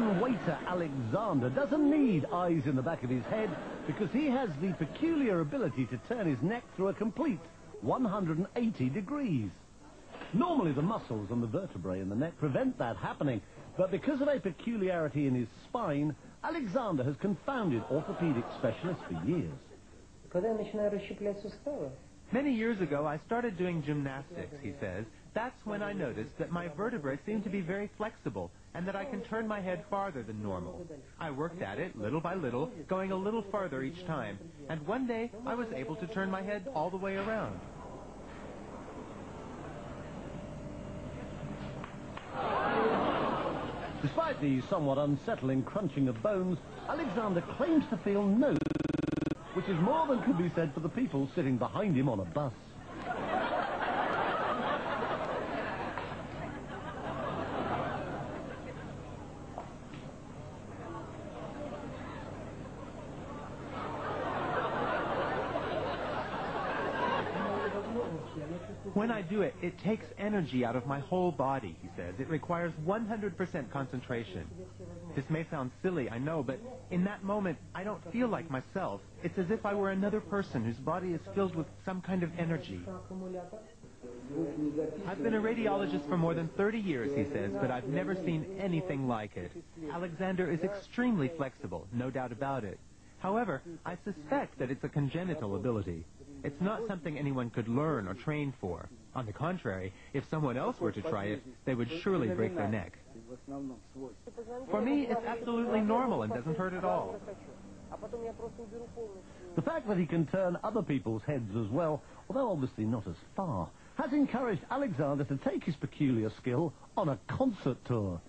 Russian waiter Alexander doesn't need eyes in the back of his head because he has the peculiar ability to turn his neck through a complete 180 degrees. Normally the muscles and the vertebrae in the neck prevent that happening, but because of a peculiarity in his spine, Alexander has confounded orthopedic specialists for years. Many years ago, I started doing gymnastics, he says. That's when I noticed that my vertebrae seem to be very flexible and that I can turn my head farther than normal. I worked at it little by little, going a little farther each time, and one day I was able to turn my head all the way around. Despite the somewhat unsettling crunching of bones, Alexander claims to feel no, which is more than could be said for the people sitting behind him on a bus. When I do it, it takes energy out of my whole body, he says. It requires 100% concentration. This may sound silly, I know, but in that moment, I don't feel like myself. It's as if I were another person whose body is filled with some kind of energy. I've been a radiologist for more than 30 years, he says, but I've never seen anything like it. Alexander is extremely flexible, no doubt about it. However, I suspect that it's a congenital ability. It's not something anyone could learn or train for. On the contrary, if someone else were to try it, they would surely break their neck. For me, it's absolutely normal and doesn't hurt at all. The fact that he can turn other people's heads as well, although obviously not as far, has encouraged Alexander to take his peculiar skill on a concert tour.